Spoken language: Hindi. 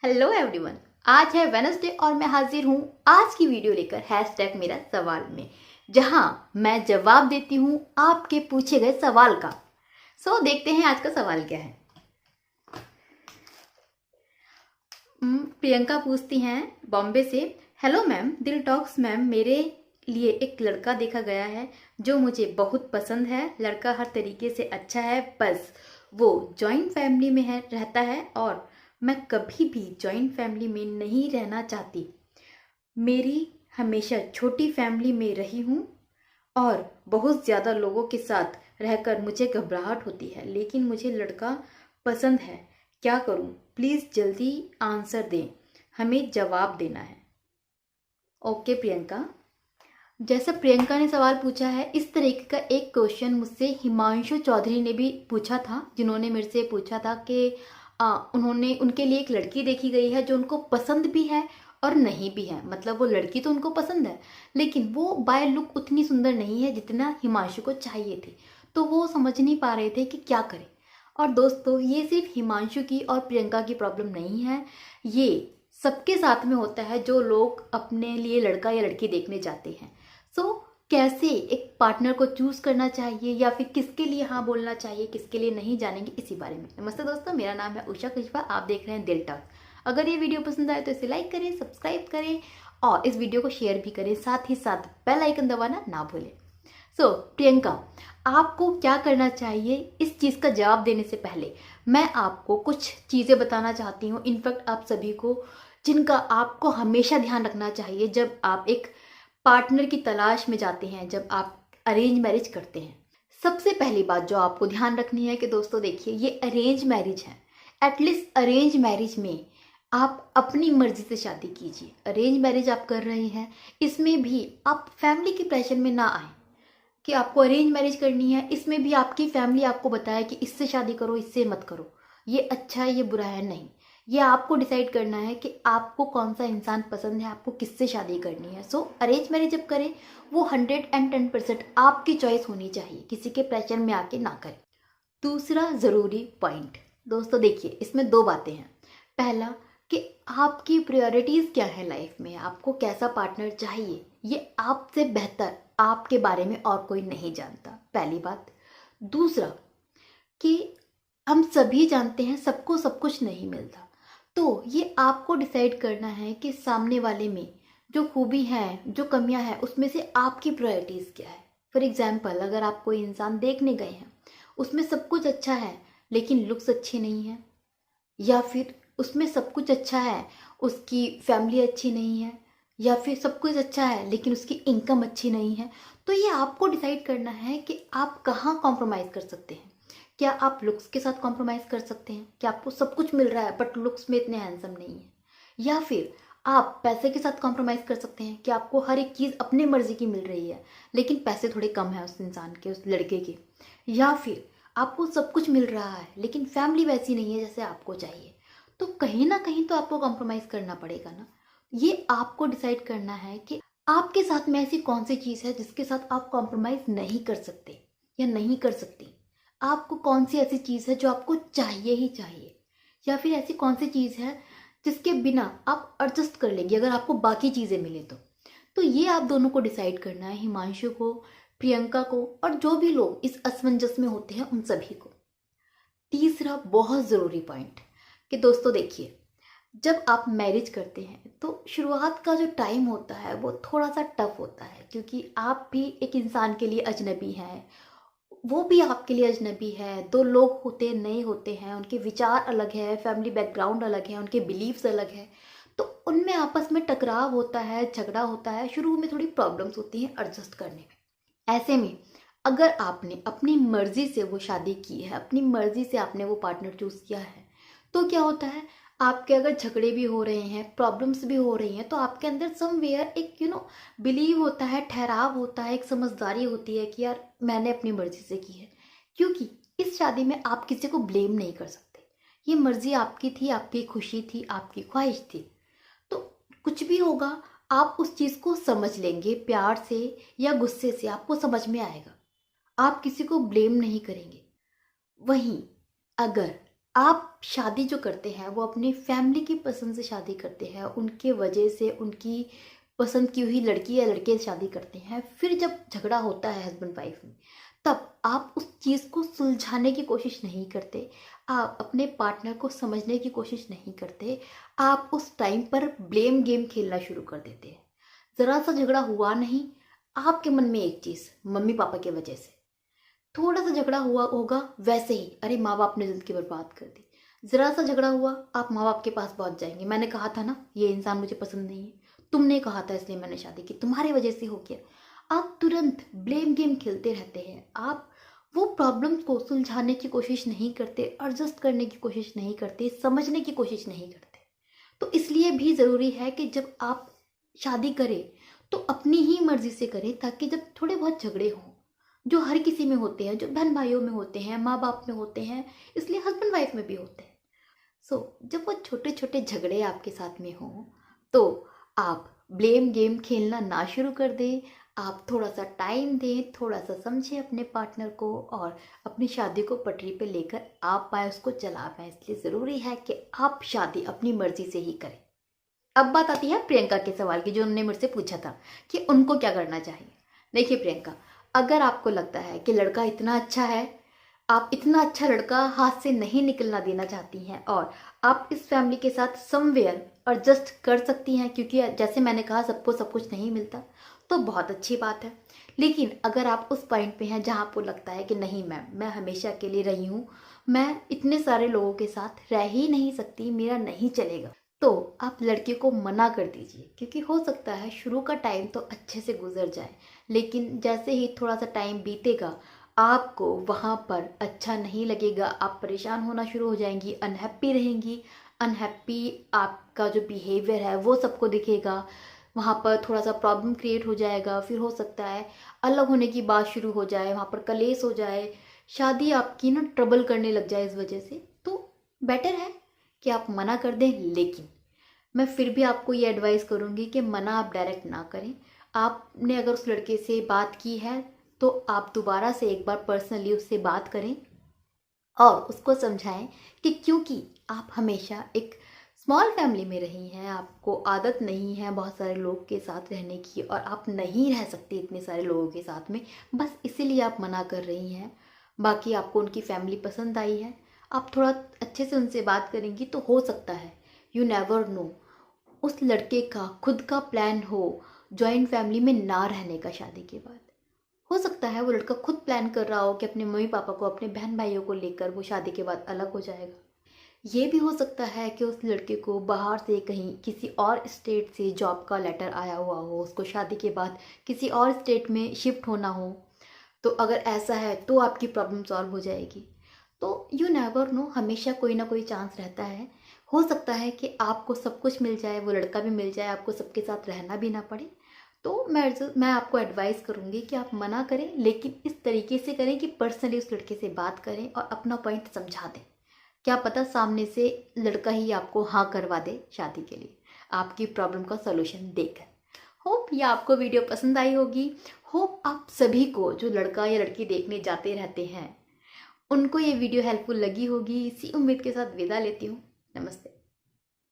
Hello everyone. आज है वेनसडे और मैं हाजिर हूँ आज की वीडियो लेकर हैशटैग मेरा सवाल में, जहाँ मैं जवाब देती हूँ आपके पूछे गए सवाल का। देखते हैं आज का सवाल क्या है। प्रियंका पूछती हैं बॉम्बे से, हेलो मैम, दिल टॉक्स मैम, मेरे लिए एक लड़का देखा गया है जो मुझे बहुत पसंद है। लड़का हर तरीके से अच्छा है, बस वो जॉइंट फैमिली में रहता है और मैं कभी भी जॉइंट फैमिली में नहीं रहना चाहती। मेरी हमेशा छोटी फैमिली में रही हूँ और बहुत ज़्यादा लोगों के साथ रहकर मुझे घबराहट होती है, लेकिन मुझे लड़का पसंद है। क्या करूँ? प्लीज़ जल्दी आंसर दें, हमें जवाब देना है। ओके प्रियंका, जैसा प्रियंका ने सवाल पूछा है, इस तरीके का एक क्वेश्चन मुझसे हिमांशु चौधरी ने भी पूछा था, जिन्होंने मेरे से पूछा था कि उन्होंने उनके लिए एक लड़की देखी गई है जो उनको पसंद भी है और नहीं भी है। मतलब वो लड़की तो उनको पसंद है, लेकिन वो बाय लुक उतनी सुंदर नहीं है जितना हिमांशु को चाहिए थी। तो वो समझ नहीं पा रहे थे कि क्या करें। और दोस्तों, ये सिर्फ हिमांशु की और प्रियंका की प्रॉब्लम नहीं है, ये सबके साथ में होता है जो लोग अपने लिए लड़का या लड़की देखने जाते हैं। कैसे एक पार्टनर को चूज करना चाहिए या फिर किसके लिए हाँ बोलना चाहिए, किसके लिए नहीं, जानेंगे इसी बारे में। नमस्ते दोस्तों, मेरा नाम है उषा कुशवाहा, आप देख रहे हैं दिल टॉक। अगर ये वीडियो पसंद आए तो इसे लाइक करें, सब्सक्राइब करें और इस वीडियो को शेयर भी करें, साथ ही साथ बेल आइकन दबाना ना भूलें। प्रियंका, आपको क्या करना चाहिए? इस चीज़ का जवाब देने से पहले मैं आपको कुछ चीज़ें बताना चाहती हूँ, इनफैक्ट आप सभी को, जिनका आपको हमेशा ध्यान रखना चाहिए जब आप एक पार्टनर की तलाश में जाते हैं, जब आप अरेंज मैरिज करते हैं। सबसे पहली बात जो आपको ध्यान रखनी है कि दोस्तों देखिए, ये अरेंज मैरिज है। एटलीस्ट अरेंज मैरिज में आप अपनी मर्जी से शादी कीजिए। अरेंज मैरिज आप कर रहे हैं, इसमें भी आप फैमिली के प्रेशर में ना आए कि आपको अरेंज मैरिज करनी है। इसमें भी आपकी फैमिली आपको बताए कि इससे शादी करो, इससे मत करो, ये अच्छा है, ये बुरा है। नहीं, ये आपको डिसाइड करना है कि आपको कौन सा इंसान पसंद है, आपको किससे शादी करनी है। अरेंज मैरिज जब करें, वो 110% आपकी चॉइस होनी चाहिए, किसी के प्रेशर में आके ना करें। दूसरा ज़रूरी पॉइंट दोस्तों देखिए, इसमें दो बातें हैं। पहला कि आपकी प्रायोरिटीज़ क्या है लाइफ में, आपको कैसा पार्टनर चाहिए, ये आपसे बेहतर आपके बारे में और कोई नहीं जानता, पहली बात। दूसरा कि हम सभी जानते हैं सबको सब कुछ नहीं मिलता, तो ये आपको डिसाइड करना है कि सामने वाले में जो खूबी है, जो कमियां हैं, उसमें से आपकी प्रायोरिटीज़ क्या है। फॉर एग्जाम्पल, अगर आप कोई इंसान देखने गए हैं, उसमें सब कुछ अच्छा है लेकिन लुक्स अच्छे नहीं है, या फिर उसमें सब कुछ अच्छा है, उसकी फैमिली अच्छी नहीं है, या फिर सब कुछ अच्छा है लेकिन उसकी इनकम अच्छी नहीं है, तो ये आपको डिसाइड करना है कि आप कहाँ कॉम्प्रोमाइज़ कर सकते हैं। क्या आप लुक्स के साथ कॉम्प्रोमाइज़ कर सकते हैं कि आपको सब कुछ मिल रहा है बट लुक्स में इतने हैंडसम नहीं है, या फिर आप पैसे के साथ कॉम्प्रोमाइज़ कर सकते हैं कि आपको हर एक चीज़ अपनी मर्जी की मिल रही है लेकिन पैसे थोड़े कम है उस इंसान के, उस लड़के के, या फिर आपको सब कुछ मिल रहा है लेकिन फैमिली वैसी नहीं है जैसे आपको चाहिए। तो कहीं ना कहीं तो आपको कॉम्प्रोमाइज़ करना पड़ेगा ना। ये आपको डिसाइड करना है कि आपके साथ में ऐसी कौन सी चीज़ है जिसके साथ आप कॉम्प्रोमाइज़ नहीं कर सकते या नहीं कर सकती। आपको कौन सी ऐसी चीज़ है जो आपको चाहिए ही चाहिए, या फिर ऐसी कौन सी चीज़ है जिसके बिना आप एडजस्ट कर लेंगे अगर आपको बाकी चीज़ें मिले तो ये आप दोनों को डिसाइड करना है, हिमांशु को, प्रियंका को, और जो भी लोग इस असमंजस में होते हैं उन सभी को। तीसरा बहुत ज़रूरी पॉइंट कि दोस्तों देखिए, जब आप मैरिज करते हैं तो शुरुआत का जो टाइम होता है वो थोड़ा सा टफ होता है, क्योंकि आप भी एक इंसान के लिए अजनबी हैं, वो भी आपके लिए अजनबी है। दो लोग होते हैं, नए होते हैं, उनके विचार अलग है, फैमिली बैकग्राउंड अलग है, उनके बिलीव्स अलग है, तो उनमें आपस में टकराव होता है, झगड़ा होता है, शुरू में थोड़ी प्रॉब्लम्स होती हैं एडजस्ट करने में। ऐसे में अगर आपने अपनी मर्जी से वो शादी की है, अपनी मर्जी से आपने वो पार्टनर चूज किया है, तो क्या होता है, आपके अगर झगड़े भी हो रहे हैं, प्रॉब्लम्स भी हो रही हैं, तो आपके अंदर समवेयर एक बिलीव होता है, ठहराव होता है, एक समझदारी होती है कि यार मैंने अपनी मर्जी से की है। क्योंकि इस शादी में आप किसी को ब्लेम नहीं कर सकते, ये मर्जी आपकी थी, आपकी खुशी थी, आपकी ख्वाहिश थी। तो कुछ भी होगा, आप उस चीज़ को समझ लेंगे, प्यार से या गुस्से से आपको समझ में आएगा, आप किसी को ब्लेम नहीं करेंगे। वहीं अगर आप शादी जो करते हैं वो अपनी फैमिली की पसंद से शादी करते हैं, उनके वजह से उनकी पसंद की हुई लड़की या लड़के से शादी करते हैं। फिर जब झगड़ा होता है हस्बैंड वाइफ में, तब आप उस चीज़ को सुलझाने की कोशिश नहीं करते, आप अपने पार्टनर को समझने की कोशिश नहीं करते, आप उस टाइम पर ब्लेम गेम खेलना शुरू कर देते हैं। ज़रा सा झगड़ा हुआ नहीं, आपके मन में एक चीज़, मम्मी पापा की वजह से थोड़ा सा झगड़ा हुआ होगा, वैसे ही अरे माँ बाप ने ज़िंदगी बर्बाद कर दी। ज़रा सा झगड़ा हुआ, आप माँ बाप के पास पहुँच जाएंगे, मैंने कहा था ना ये इंसान मुझे पसंद नहीं है, तुमने कहा था इसलिए मैंने शादी की, तुम्हारी वजह से हो गया। आप तुरंत ब्लेम गेम खेलते रहते हैं, आप वो प्रॉब्लम्स को सुलझाने की कोशिश नहीं करते, एडजस्ट करने की कोशिश नहीं करते, समझने की कोशिश नहीं करते। तो इसलिए भी ज़रूरी है कि जब आप शादी करें तो अपनी ही मर्जी से करें, ताकि जब थोड़े बहुत झगड़े हों, जो हर किसी में होते हैं, जो बहन भाइयों में होते हैं, माँ बाप में होते हैं, इसलिए हस्बैंड वाइफ में भी होते हैं। जब वो छोटे छोटे झगड़े आपके साथ में हों, तो आप ब्लेम गेम खेलना ना शुरू कर दें। आप थोड़ा सा टाइम दें, थोड़ा सा समझें अपने पार्टनर को, और अपनी शादी को पटरी पे लेकर आप पाए, उसको चला पाए। इसलिए ज़रूरी है कि आप शादी अपनी मर्जी से ही करें। अब बात आती है प्रियंका के सवाल की, जो उन्होंने मुझसे पूछा था कि उनको क्या करना चाहिए। देखिए प्रियंका, अगर आपको लगता है कि लड़का इतना अच्छा है, आप इतना अच्छा लड़का हाथ से नहीं निकलना देना चाहती हैं, और आप इस फैमिली के साथ समवेयर एडजस्ट कर सकती हैं, क्योंकि जैसे मैंने कहा सबको सब कुछ नहीं मिलता, तो बहुत अच्छी बात है। लेकिन अगर आप उस पॉइंट पे हैं जहाँ आपको लगता है कि नहीं मैम, मैं हमेशा के लिए रही हूँ, मैं इतने सारे लोगों के साथ रह ही नहीं सकती, मेरा नहीं चलेगा, तो आप लड़के को मना कर दीजिए। क्योंकि हो सकता है शुरू का टाइम तो अच्छे से गुजर जाए, लेकिन जैसे ही थोड़ा सा टाइम बीतेगा, आपको वहाँ पर अच्छा नहीं लगेगा, आप परेशान होना शुरू हो जाएंगी, अनहैप्पी रहेंगी। अनहैप्पी आपका जो बिहेवियर है वो सबको दिखेगा, वहाँ पर थोड़ा सा प्रॉब्लम क्रिएट हो जाएगा। फिर हो सकता है अलग होने की बात शुरू हो जाए, वहाँ पर कलेश हो जाए, शादी आपकी ना ट्रबल करने लग जाए इस वजह से। तो बेटर है कि आप मना कर दें। लेकिन मैं फिर भी आपको ये एडवाइस करूँगी कि मना आप डायरेक्ट ना करें। आपने अगर उस लड़के से बात की है तो आप दोबारा से एक बार पर्सनली उससे बात करें और उसको समझाएं कि क्योंकि आप हमेशा एक स्मॉल फैमिली में रही हैं, आपको आदत नहीं है बहुत सारे लोग के साथ रहने की, और आप नहीं रह सकती इतने सारे लोगों के साथ में, बस इसीलिए आप मना कर रही हैं। बाकी आपको उनकी फैमिली पसंद आई है, आप थोड़ा अच्छे से उनसे बात करेंगी तो हो सकता है, यू नेवर नो, उस लड़के का खुद का प्लान हो जॉइंट फैमिली में ना रहने का। शादी के बाद हो सकता है वो लड़का खुद प्लान कर रहा हो कि अपने मम्मी पापा को, अपने बहन भाइयों को लेकर वो शादी के बाद अलग हो जाएगा। ये भी हो सकता है कि उस लड़के को बाहर से कहीं किसी और स्टेट से जॉब का लेटर आया हुआ हो, उसको शादी के बाद किसी और स्टेट में शिफ्ट होना हो। तो अगर ऐसा है तो आपकी प्रॉब्लम सॉल्व हो जाएगी। तो यू नेवर नो, हमेशा कोई ना कोई चांस रहता है। हो सकता है कि आपको सब कुछ मिल जाए, वो लड़का भी मिल जाए, आपको सबके साथ रहना भी ना पड़े। तो मैं आपको एडवाइस करूँगी कि आप मना करें, लेकिन इस तरीके से करें कि पर्सनली उस लड़के से बात करें और अपना पॉइंट समझा दें। क्या पता सामने से लड़का ही आपको हाँ करवा दे शादी के लिए, आपकी प्रॉब्लम का सॉल्यूशन देकर। होप ये आपको वीडियो पसंद आई होगी। होप आप सभी को जो लड़का या लड़की देखने जाते रहते हैं, उनको ये वीडियो हेल्पफुल लगी होगी। इसी उम्मीद के साथ विदा लेती हूँ। नमस्ते।